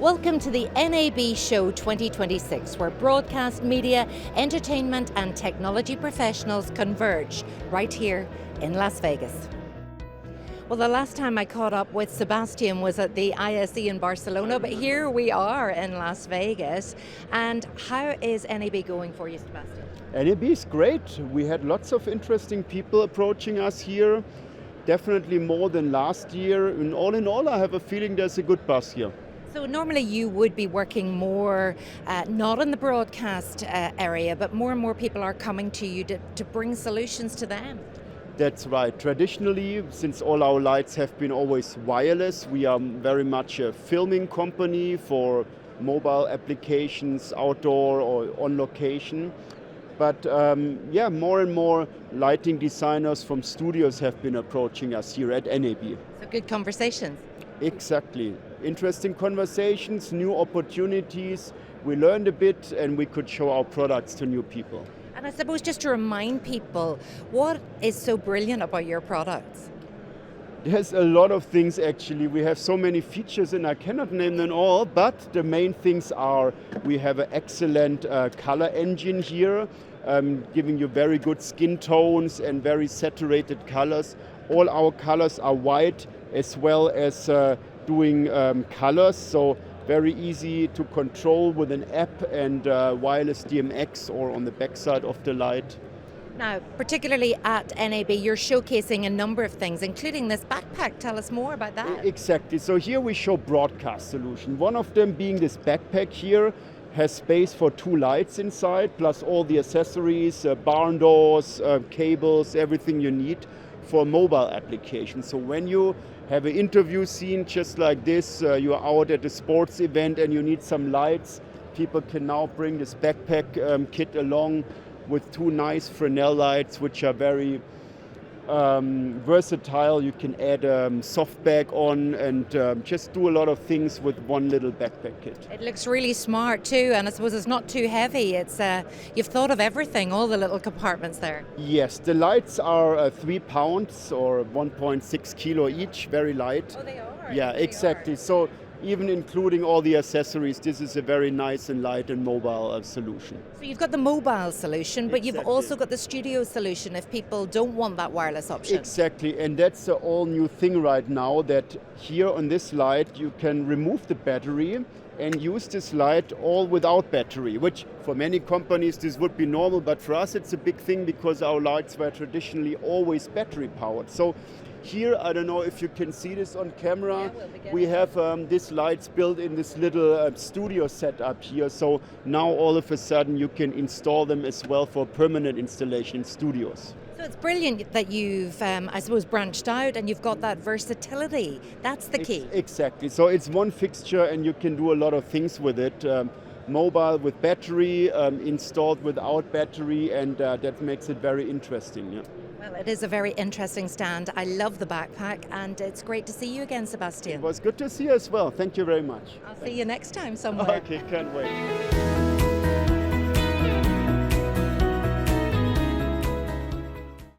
Welcome to the NAB Show 2026, where broadcast, media, entertainment and technology professionals converge right here in Las Vegas. Well, the last time I caught up with Sebastian was at the ISE in Barcelona, but here we are in Las Vegas. And how is NAB going for you, Sebastian? NAB is great. We had lots of interesting people approaching us here, definitely more than last year. And in all, I have a feeling there's a good buzz here. So normally you would be working more, not in the broadcast area, but more and more people are coming to you to bring solutions to them. That's right. Traditionally, since all our lights have been always wireless, we are very much a filming company for mobile applications, outdoor or on location. But more and more lighting designers from studios have been approaching us here at NAB. So good conversations. Exactly. Interesting conversations, new opportunities. We learned a bit and we could show our products to new people. And I suppose just to remind people, what is so brilliant about your products? There's a lot of things actually. We have so many features and I cannot name them all, but the main things are we have an excellent color engine here, giving you very good skin tones and very saturated colors. All our colors are white as well as doing colors, so very easy to control with an app and wireless DMX or on the backside of the light. Now, particularly at NAB, you're showcasing a number of things, including this backpack. Tell us more about that. Exactly. So here we show broadcast solution. One of them being this backpack here has space for 2 lights inside, plus all the accessories, barn doors, cables, everything you need for mobile applications. So when you have an interview scene just like this, you're out at a sports event and you need some lights, people can now bring this backpack kit along with 2 nice Fresnel lights, which are very versatile. You can add a soft bag on and just do a lot of things with one little backpack kit. It looks really smart too, and I suppose it's not too heavy. It's you've thought of everything, all the little compartments there. Yes, the lights are 3 pounds or 1.6 kilo each, very light. Oh, they are? Yeah, exactly. So even including all the accessories, this is a very nice and light and mobile solution. So you've got the mobile solution, but Exactly. you've also got the studio solution if people don't want that wireless option. Exactly, and that's the all new thing right now, that here on this light you can remove the battery and use this light all without battery, which for many companies this would be normal, but for us it's a big thing because our lights were traditionally always battery powered. So here, I don't know if you can see this on camera, we have these lights built in this little studio setup here. So now all of a sudden you can install them as well for permanent installation in studios. So it's brilliant that you've, I suppose, branched out and you've got that versatility. That's the key. Exactly. So it's one fixture and you can do a lot of things with it. Mobile with battery, installed without battery, and that makes it very interesting. Yeah. Well, it is a very interesting stand. I love the backpack, and it's great to see you again, Sebastian. It was good to see you as well. Thank you very much. I'll see you next time somewhere. Okay, can't wait.